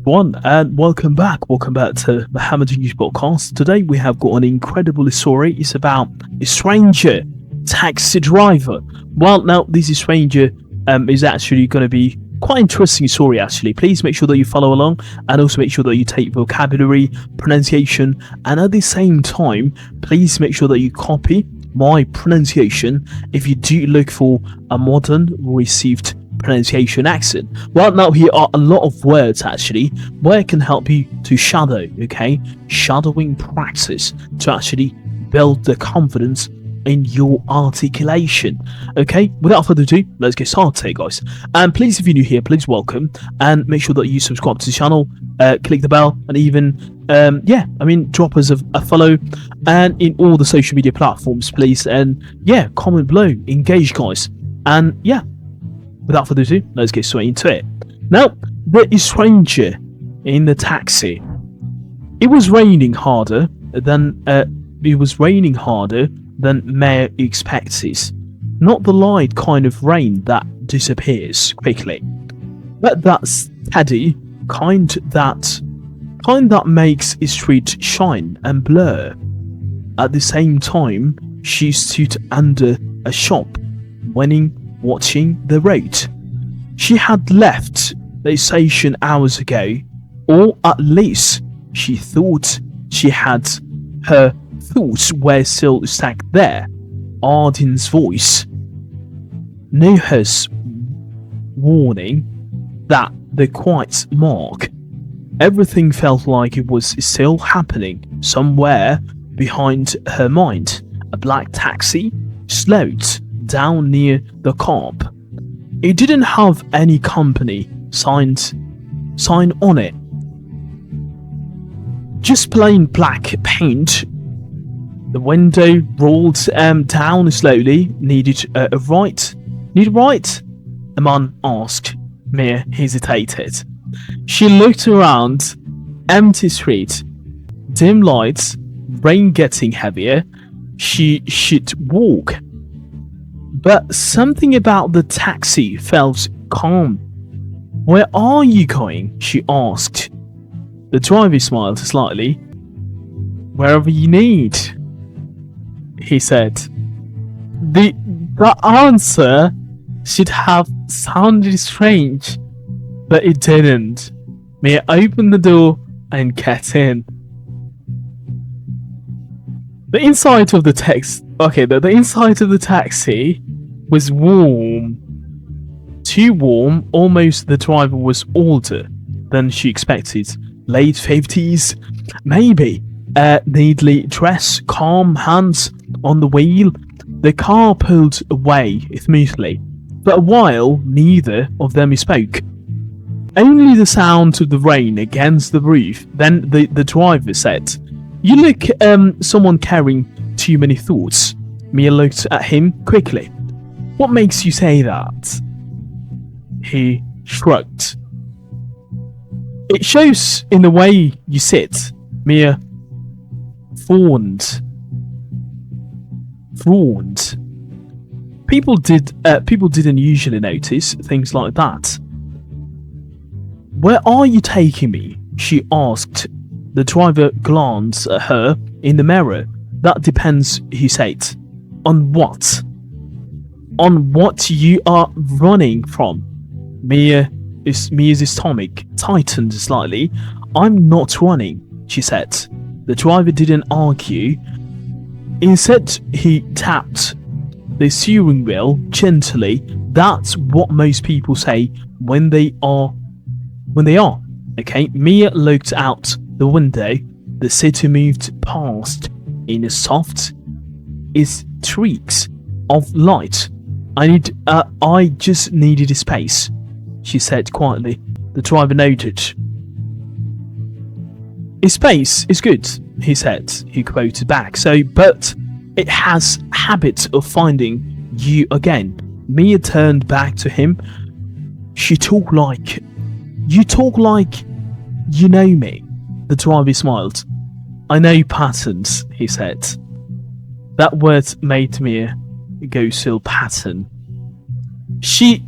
One and welcome back. Welcome back to Mohammed News Podcast. Today we have got an incredible story. It's about a stranger taxi driver. Well, now this stranger is actually going to be quite interesting story. Actually, please make sure that you follow along and also make sure that you take vocabulary, pronunciation, and at the same time, please make sure that you copy my pronunciation if you do look for a modern received pronunciation accent. Well, now here are a lot of words actually where it can help you to shadow, okay? Shadowing practice to actually build the confidence in your articulation. Okay, without further ado, let's get started, guys. And please, if you're new here, please welcome and make sure that you subscribe to the channel, click the bell, and even drop us a follow and in all the social media platforms, please. And yeah, comment below, engage, guys. And yeah, without further ado, let's get straight into it. Now, the stranger in the taxi. It was raining harder than Maya expected. Not the light kind of rain that disappears quickly, but that steady kind that makes a street shine and blur. At the same time, she stood under a shop, watching the road. She had left the station hours ago, or at least she thought she had. Her thoughts were still stuck there. Arden's voice, Noah's warning, that the quiet mark. Everything felt like it was still happening somewhere behind her mind. A black taxi slowed down near the cop. It didn't have any company sign on it. Just plain black paint. The window rolled down slowly. Need a right? The man asked. Mia hesitated. She looked around. Empty street. Dim lights. Rain getting heavier. She should walk. But something about the taxi felt calm. Where are you going? She asked. The driver smiled slightly. Wherever you need, he said. The answer should have sounded strange, but it didn't. Mia opened the door and got in. The inside of the taxi was warm. Too warm, almost. The driver was older than she expected. Late 50s, maybe. Neatly dressed, calm, hands on the wheel. The car pulled away smoothly. For a while, neither of them spoke. Only the sound of the rain against the roof. Then the driver said, "You look someone carrying too many thoughts." Mia looked at him quickly. "What makes you say that?" He shrugged. "It shows in the way you sit." Mia fawned. People didn't usually notice things like that. "Where are you taking me?" she asked. The driver glanced at her in the mirror. "That depends," he said. "On what?" "On what you are running from." Mia's stomach tightened slightly. "I'm not running," she said. The driver didn't argue. Instead, he tapped the steering wheel gently. That's what most people say when they are. Okay, Mia looked out the window. The city moved past in a soft streaks of light. I just needed a space," she said quietly. The driver nodded. "A space is good," he said. He quoted back. But it has habit of finding you again." Mia turned back to him. You talk like you know me." The driver smiled. "I know patterns," he said. That word made Mia go still pattern. She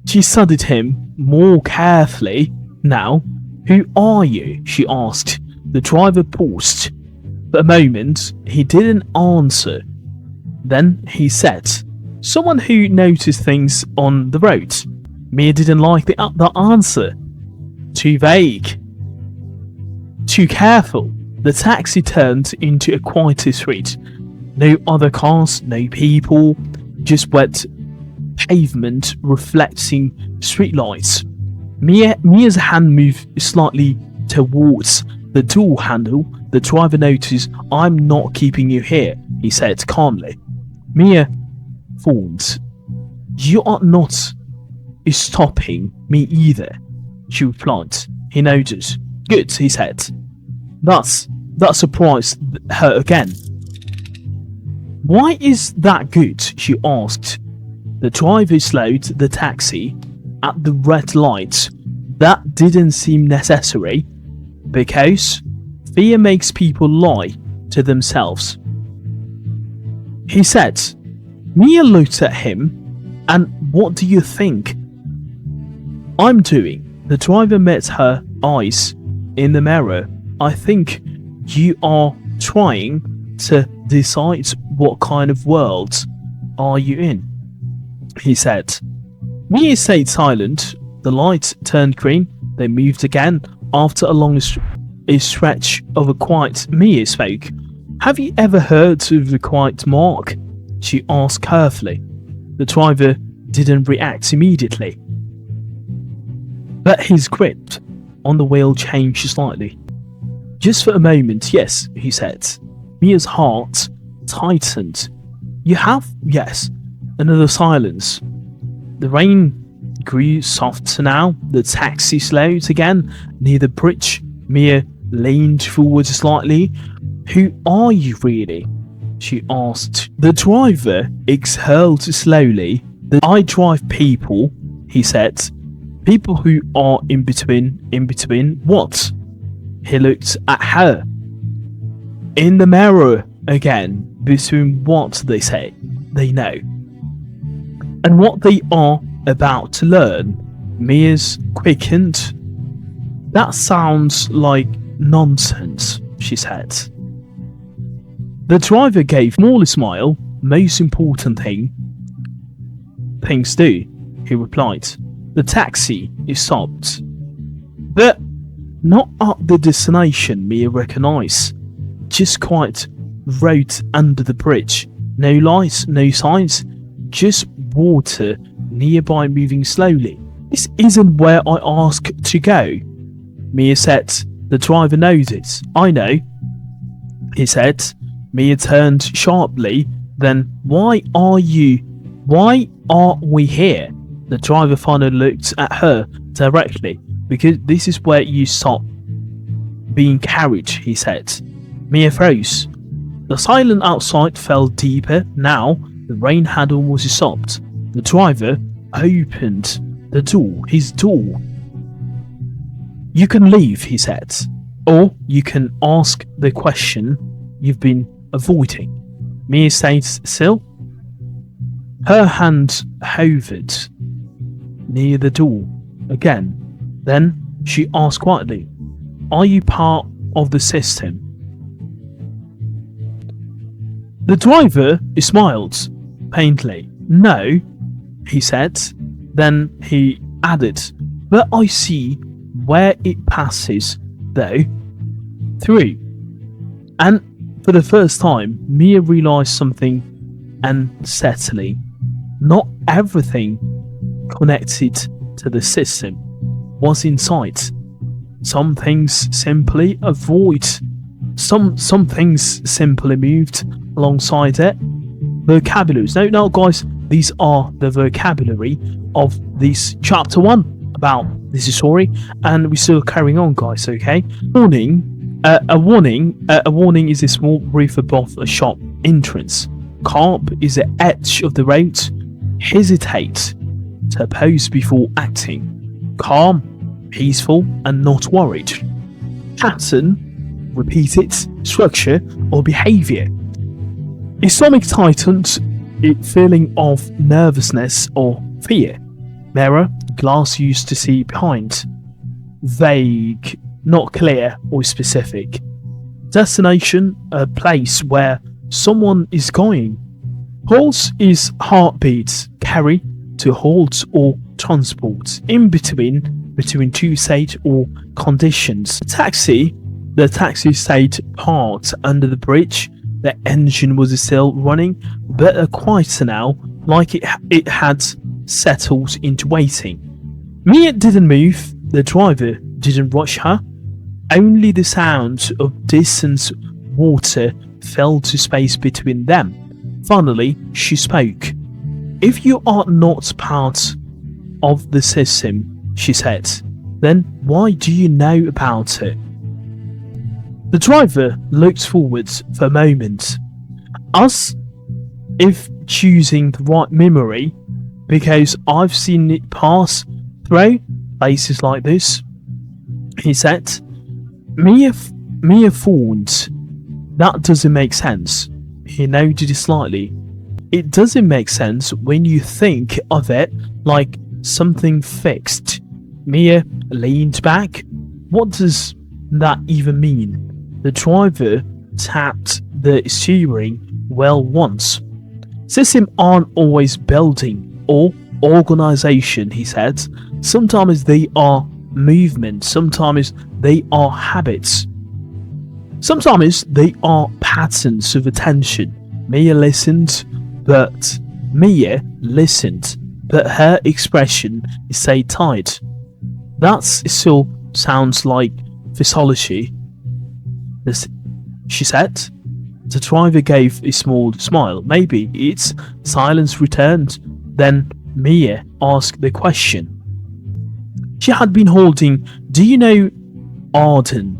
studied him more carefully now. Who are you? She asked. The driver paused. For a moment, he didn't answer. Then he said, someone who noticed things on the road. Mia didn't like the answer. Too vague. Too careful. The taxi turned into a quieter street. No other cars, no people, just wet pavement reflecting streetlights. Mia's hand moved slightly towards the door handle. The driver noticed. I'm not keeping you here, he said calmly. Mia frowned. You are not stopping me either, she replied. He nodded. Good, he said. That surprised her again. Why is that good? She asked. The driver slowed the taxi at the red light. That didn't seem necessary, because fear makes people lie to themselves, he said. Mia looked at him. And what do you think I'm doing? The driver met her eyes in the mirror. I think you are trying to decide what kind of world are you in, he said. Mia stayed silent. The light turned green. They moved again. After a long stretch of a quiet, Mia spoke. Have you ever heard of the quiet mark? She asked carefully. The driver didn't react immediately, but his grip on the wheel changed slightly. Just for a moment, yes, he said. Mia's heart tightened. You have? Yes. Another silence. The rain grew softer now. The taxi slowed again near the bridge. Mia leaned forward slightly. Who are you really? She asked. The driver exhaled slowly. I drive people, he said. People who are in between. In between what? He looked at her. In the mirror again. Between what they say, they know, and what they are about to learn. Mia's quickened. That sounds like nonsense, she said. The driver gave a small smile. Most important things do, he replied. The taxi is stopped. But not at the destination Mia recognized. Just quite road under the bridge. No lights, no signs, just water nearby moving slowly. This isn't where I asked to go, Mia said. The driver knows it. I know, he said. Mia turned sharply. Then why are we here? The driver finally looked at her directly. Because this is where you stop being carried, he said. Mia froze. The silence outside fell deeper. Now the rain had almost stopped. The driver opened the door. His door. You can leave, he said. Or you can ask the question you've been avoiding. Mia stayed still. Her hand hovered near the door again. Then she asked quietly, are you part of the system? The driver smiled faintly. No, he said. Then he added, but I see where it passes, though. Through. And for the first time, Mia realized something unsettling. Not everything connected to the system was in sight. Some things simply avoid. Some things simply moved alongside it. Vocabularies. No, guys, these are the vocabulary of this chapter 1 about this story, and we're still carrying on, guys. Okay. Warning. A warning is a small reef above a shop entrance. Carp is the edge of the road. Hesitate to pause before acting. Calm, peaceful, and not worried. Pattern, repeated, structure, or behavior. Islamic Titans, a feeling of nervousness or fear. Mirror, glass used to see behind. Vague, not clear or specific. Destination, a place where someone is going. Halt is heartbeat, carry to halt or transport, in between two states or conditions. Taxi, the taxi stayed parked under the bridge. The engine was still running, but quieter now, like it had settled into waiting. Mia didn't move, the driver didn't rush her. Only the sound of distant water fell to space between them. Finally, she spoke. "If you are not part of the system," she said, "then why do you know about it?" The driver looked forward for a moment, as if choosing the right memory, because I've seen it pass through places like this, he said. Mia thought, "That doesn't make sense." He noted it slightly. "It doesn't make sense when you think of it like something fixed." Mia leaned back. "What does that even mean?" The driver tapped the steering wheel once. "Systems aren't always building or organization," he said. "Sometimes they are movement, sometimes they are habits, sometimes they are patterns of attention." Mia listened, but her expression stayed tight. "That still sounds like physiology," she said. The driver gave a small smile. "Maybe it's." Silence returned. Then Mia asked the question she had been holding. "Do you know Arden?"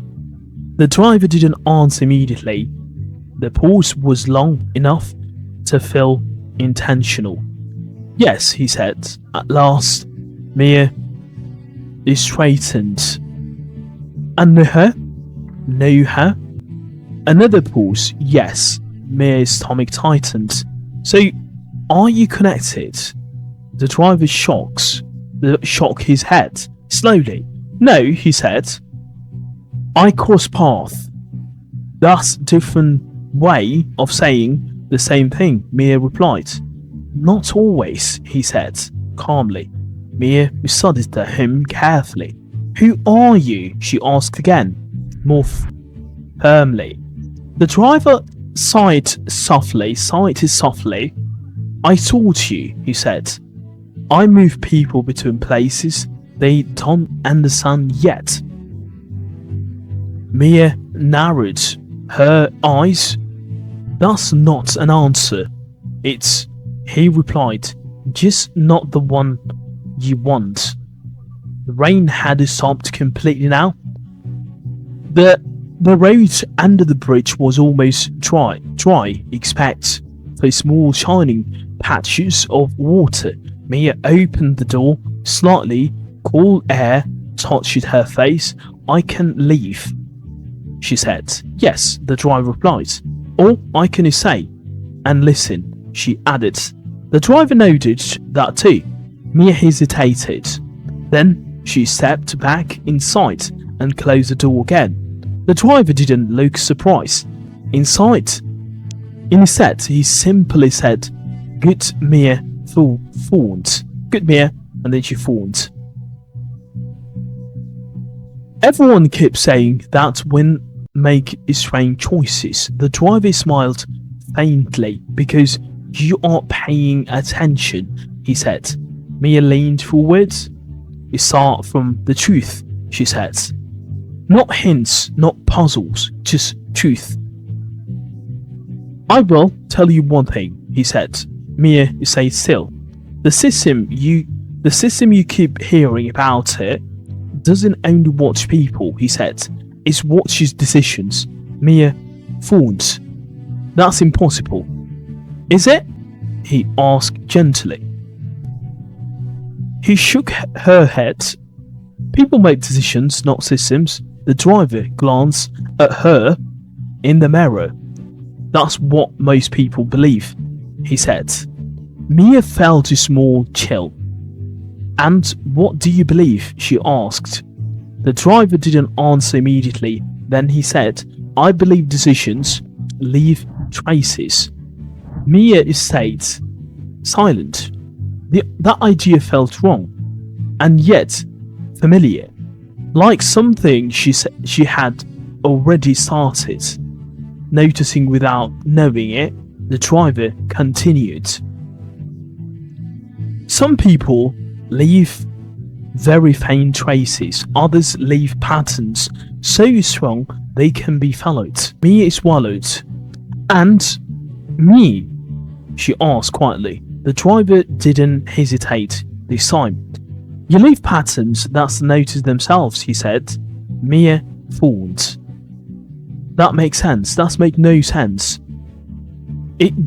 The driver didn't answer immediately. The pause was long enough to feel intentional. "Yes," he said. At last, Mia straightened. "And know her?" "Know her?" Another pause. "Yes." Mia's stomach tightened. "So, are you connected?" The driver shook his head slowly. "No," he said. "I cross paths." "That's a different way of saying the same thing," Mia replied. "Not always," he said calmly. Mia studied him carefully. "Who are you?" she asked again, more firmly. The driver sighed softly. "I taught you," he said. "I move people between places they don't understand yet." Mia narrowed her eyes. "That's not an answer." "It's," he replied, "just not the one you want." The rain had stopped completely now. The road under the bridge was almost dry, except for small shining patches of water. Mia opened the door slightly. Cool air touched her face. "I can leave," she said. "Yes," the driver replied. "Or I can stay and listen," she added. The driver noted that too. Mia hesitated. Then she stepped back inside and closed the door again. The driver didn't look surprised. Instead, he simply said, "Good Mia thought." "Good Mia," and then she thought. Everyone keeps saying that when make strange choices. The driver smiled faintly. "Because you are paying attention," he said. Mia leaned forward. "You start from the truth," she said. "Not hints, not puzzles, just truth." "I will tell you one thing," he said. Mia stayed still. The system you keep hearing about it doesn't only watch people," he said. "It watches decisions." Mia thought. "That's impossible." "Is it?" he asked gently. He shook her head. "People make decisions, not systems." The driver glanced at her in the mirror. "That's what most people believe," he said. Mia felt a small chill. "And what do you believe?" she asked. The driver didn't answer immediately. Then he said, I believe decisions leave traces. Mia stayed silent. That idea felt wrong, and yet familiar, like something she had already started. Noticing without knowing it, the driver continued. Some people leave very faint traces, others leave patterns so strong they can be followed. Mia swallowed. And me? She asked quietly. The driver didn't hesitate this time. You leave patterns that notice themselves, he said. Mia thought. That makes sense. That makes no sense.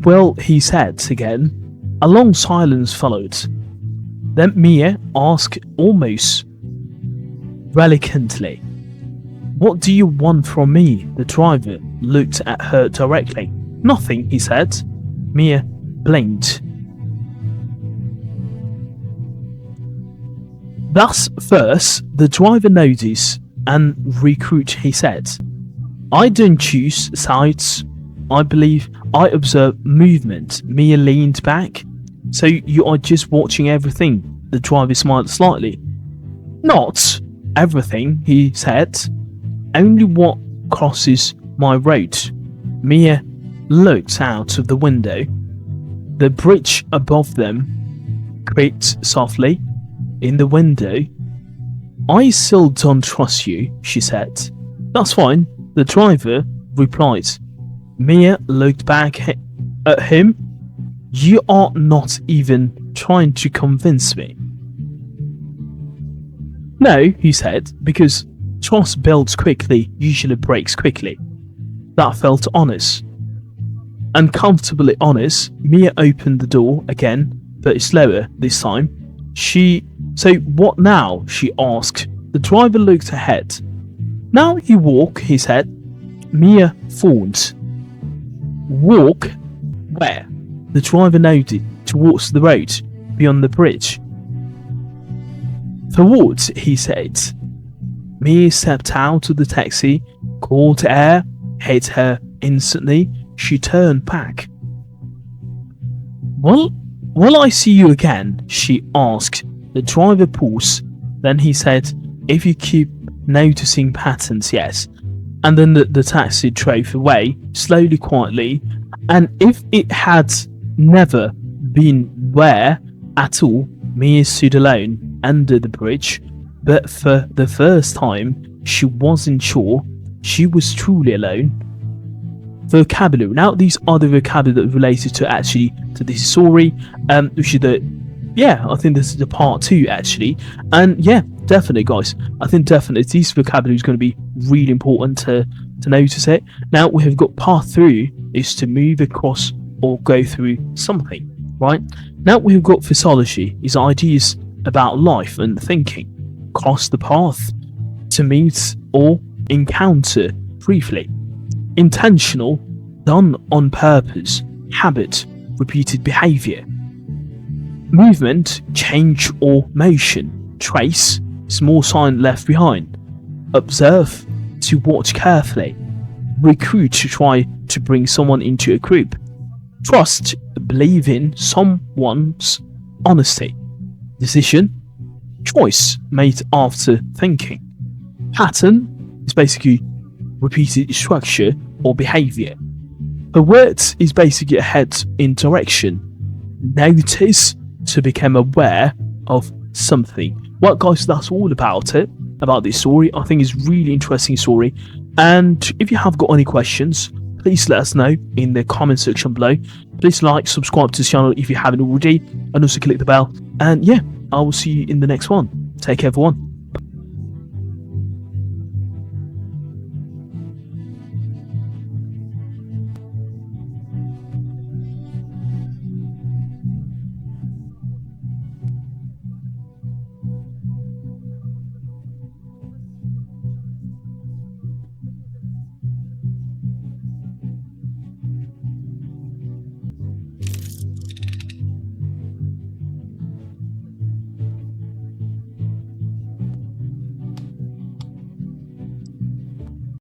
Well, he said again. A long silence followed. Then Mia asked almost reluctantly, What do you want from me? The driver looked at her directly. Nothing, he said. Mia blinked. Thus first, the driver noticed and recruit, he said. I don't choose sides. I believe I observe movement. Mia leaned back. So you are just watching everything? The driver smiled slightly. Not everything, he said. Only what crosses my road. Mia looked out of the window. The bridge above them creaked softly. In the window. I still don't trust you, she said. That's fine, the driver replied. Mia looked back at him. You are not even trying to convince me. No, he said, because trust builds quickly, usually breaks quickly. That felt honest. Uncomfortably honest, Mia opened the door again, but slower this time. So what now? She asked. The driver looked ahead. Now you walk, he said. Mia thought. Walk? Where? The driver nodded towards the road, beyond the bridge. Towards, he said. Mia stepped out of the taxi, cold air hit her instantly. She turned back. Will I see you again? She asked. The driver paused. Then he said, if you keep noticing patterns, yes. And then the taxi drove away, slowly, quietly. And if it had never been where at all, Mia stood alone under the bridge. But for the first time, she wasn't sure she was truly alone. Vocabulary. Now these are the vocabulary that related to this story, which is I think this is the part 2 actually, and yeah, definitely guys, I think definitely this vocabulary is going to be really important to notice it. Now we have got part 3 is to move across or go through something, right? Now we've got physiology, is ideas about life and thinking, cross the path, to meet or encounter briefly. Intentional, done on purpose, habit, repeated behavior. Movement, change or motion. Trace, small sign left behind. Observe, to watch carefully. Recruit, to try to bring someone into a group. Trust, believe in someone's honesty. Decision, choice made after thinking. Pattern is basically repeated structure or behavior. The word is basically a head in direction. Notice, to become aware of something. Well guys, that's all about it, about this story. I think it's really interesting story, and if you have got any questions, please let us know in the comment section below. Please like, subscribe to this channel if you haven't already, and also click the bell. And yeah, I will see you in the next one. Take care everyone.